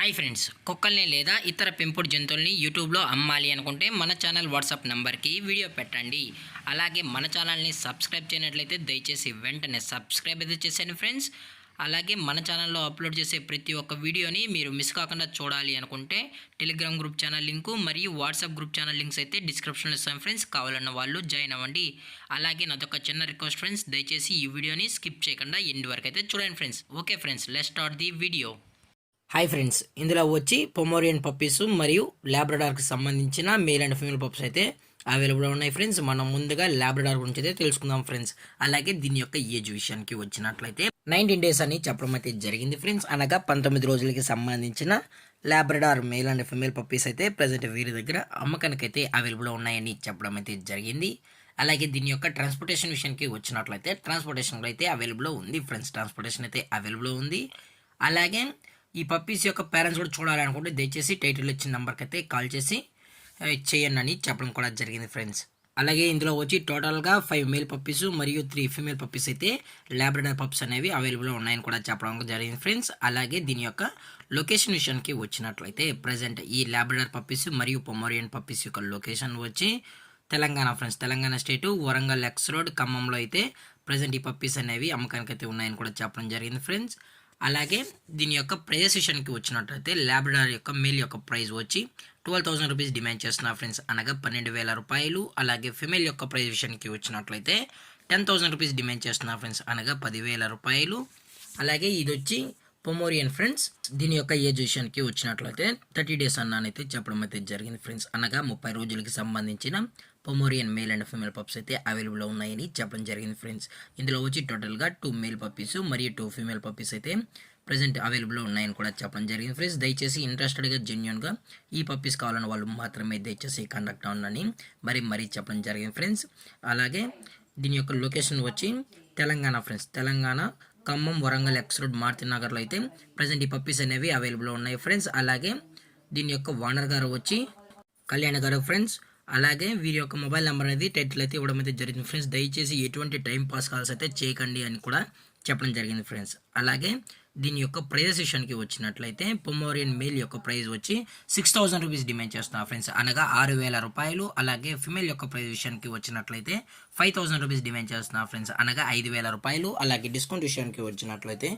Hi friends, కుక్కల్ని లేదా ఇతర పెంపుడు జంతువుల్ని యూట్యూబ్లో అమ్మాలి అనుకుంటే మన ఛానల్ వాట్సాప్ నెంబర్కి వీడియో పెట్టండి. అలాగే మన ఛానల్ని సబ్స్క్రైబ్ చేయనట్లయితే దయచేసి వెంటనే సబ్స్క్రైబ్ అయితే చేసేయండి ఫ్రెండ్స్. అలాగే మన ఛానల్లో అప్లోడ్ చేసే ప్రతి ఒక్క వీడియోని మీరు మిస్ కాకుండా చూడాలి అనుకుంటే టెలిగ్రామ్ గ్రూప్ ఛానల్ లింకు మరియు వాట్సాప్ గ్రూప్ ఛానల్ లింక్స్ అయితే డిస్క్రిప్షన్లో ఇస్తాం ఫ్రెండ్స్. కావాలన్న వాళ్ళు జాయిన్ అవ్వండి. అలాగే నాదొక చిన్న రిక్వెస్ట్ ఫ్రెండ్స్, దయచేసి ఈ వీడియోని స్కిప్ చేయకుండా ఎండ్ వరకు అయితే చూడండి friends. Okay friends, let's start the video. Hi friends, ఇందులో వచ్చి పొమోరియన్ పప్పీస్ మరియు ల్యాబ్రడార్కి సంబంధించిన మేల్ అండ్ ఫీమేల్ పప్స్ అయితే అవైలబుల్ ఉన్నాయి ఫ్రెండ్స్. మనం ముందుగా ల్యాబ్రడార్ గురించి అయితే తెలుసుకుందాం ఫ్రెండ్స్. అలాగే దీని యొక్క ఏజ్ విషయానికి వచ్చినట్లయితే 19 days అని చెప్పడం అయితే జరిగింది ఫ్రెండ్స్. అనగా 19 రోజులకి సంబంధించిన Labrador male and female puppies అయితే ప్రజెంట్ వీరి దగ్గర అమ్మకానికైతే అవైలబుల్ ఉన్నాయని చెప్పడం అయితే జరిగింది. అలాగే దీని యొక్క ట్రాన్స్పోర్టేషన్ విషయానికి వచ్చినట్లయితే ట్రాన్స్పోర్టేషన్ అయితే అవైలబుల్ ఉంది ఫ్రెండ్స్. ట్రాన్స్పోర్టేషన్ అయితే అవైలబుల్ ఉంది. అలాగే ఈ పప్పీస్ యొక్క పేరెంట్స్ కూడా చూడాలనుకుంటే దయచేసి టైటిల్ ఇచ్చిన నెంబర్కి అయితే కాల్ చేసి చేయండి అని చెప్పడం కూడా జరిగింది ఫ్రెండ్స్. అలాగే ఇందులో వచ్చి టోటల్గా 5 మేల్ పప్పీస్ మరియు 3 ఫీమేల్ పప్పీస్ అయితే ల్యాబ్రడార్ పప్స్ అనేవి అవైలబుల్ ఉన్నాయని కూడా చెప్పడం జరిగింది ఫ్రెండ్స్. అలాగే దీని యొక్క లొకేషన్ విషయానికి వచ్చినట్లయితే ప్రజెంట్ ఈ ల్యాబ్రడార్ పప్పీస్ మరియు పొమోరియన్ పప్పీస్ యొక్క లొకేషన్ వచ్చి తెలంగాణ ఫ్రెండ్స్. తెలంగాణ స్టేటు వరంగల్ ఎక్స్ రోడ్ ఖమ్మంలో అయితే ప్రజెంట్ ఈ పప్పీస్ అనేవి అమ్మకానికి అయితే ఉన్నాయని కూడా చెప్పడం జరిగింది ఫ్రెండ్స్. అలాగే దీని యొక్క ప్రైస్ విషయానికి వచ్చినట్లయితే ల్యాబ్రడార్ యొక్క మేల్ యొక్క ప్రైస్ వచ్చి 12,000 రూపీస్ డిమాండ్ చేస్తున్నారు ఫ్రెండ్స్, అనగా 12,000 రూపాయలు. అలాగే ఫిమేల్ యొక్క ప్రైస్ విషయానికి వచ్చినట్లయితే 10,000 రూపీస్ డిమాండ్ చేస్తున్నారు ఫ్రెండ్స్, అనగా 10,000 రూపాయలు. అలాగే ఇది వచ్చి పొమోరియన్ ఫ్రెండ్స్. దీని యొక్క ఏజ్ విషయానికి వచ్చినట్లయితే 30 days అన్నానైతే చెప్పడం అయితే జరిగింది ఫ్రెండ్స్, అనగా 30 రోజులకి సంబంధించిన Pomeranian male and female pups అయితే అవైలబుల్ ఉన్నాయని చెప్పడం జరిగింది ఫ్రెండ్స్. ఇందులో వచ్చి టోటల్గా 2 మేల్ పప్పీస్ మరియు 2 ఫీమేల్ పప్పీస్ అయితే ప్రజెంట్ అవైలబుల్ ఉన్నాయని కూడా చెప్పడం జరిగింది ఫ్రెండ్స్. దయచేసి ఇంట్రెస్టెడ్గా జెన్యున్గా ఈ పప్పీస్ కావాలని వాళ్ళు మాత్రమే దయచేసి కాంటాక్ట్ అవ్వండి మరీ చెప్పడం జరిగింది ఫ్రెండ్స్. అలాగే దీని యొక్క లొకేషన్ వచ్చి Telangana friends. Telangana Khammam Warangal X road Maruti నగర్లో అయితే ప్రజెంట్ ఈ పప్పీస్ అనేవి అవైలబుల్ ఉన్నాయి ఫ్రెండ్స్. అలాగే దీని యొక్క ఓనర్ గారు వచ్చి కళ్యాణ్ గారు ఫ్రెండ్స్. అలాగే వీరి యొక్క మొబైల్ నెంబర్ అనేది టైటిల్ అయితే ఇవ్వడం అయితే జరిగింది ఫ్రెండ్స్. దయచేసి ఎటువంటి టైం పాస్ కాల్స్ అయితే చేయకండి అని కూడా చెప్పడం జరిగింది ఫ్రెండ్స్. అలాగే దీని యొక్క ప్రైస్ విషయానికి వచ్చినట్లయితే పొమోరియన్ మేల్ యొక్క ప్రైస్ వచ్చి 6,000 రూపీస్ డిమాండ్ చేస్తున్నారు ఫ్రెండ్స్, అనగా 6,000 రూపాయలు. అలాగే ఫిమేల్ యొక్క ప్రైస్ విషయానికి వచ్చినట్లయితే 5,000 రూపీస్ డిమాండ్ చేస్తున్నారు ఫ్రెండ్స్, అనగా 5,000 రూపాయలు. అలాగే డిస్కౌంట్ విషయానికి వచ్చినట్లయితే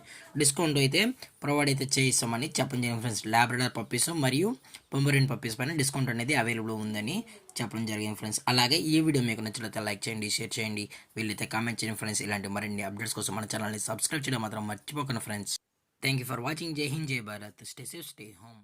డిస్కౌంట్ అయితే ప్రొవైడ్ అయితే చేయిస్తామని చెప్పడం జరిగింది ఫ్రెండ్స్. ల్యాబ్రడార్ పప్పీస్ మరియు పొమోరియన్ పప్పీస్ పైన డిస్కౌంట్ అనేది అవైలబుల్ ఉందని చెప్పడం జరిగింది ఫ్రెండ్స్. అలాగే ఈ వీడియో మీకు నచ్చినట్లయితే లైక్ చేయండి, షేర్ చేయండి, వీళ్ళైతే కామెంట్ చేయండి ఫ్రెండ్స్. ఇలాంటి మరిన్ని అప్డేట్స్ కోసం మన ఛానల్ని సబ్స్క్రైబ్ చేయడం మాత్రం మర్చిపోకండి friends. Thank you for watching. Jai Hind, Jai Bharat. Stay safe, stay home.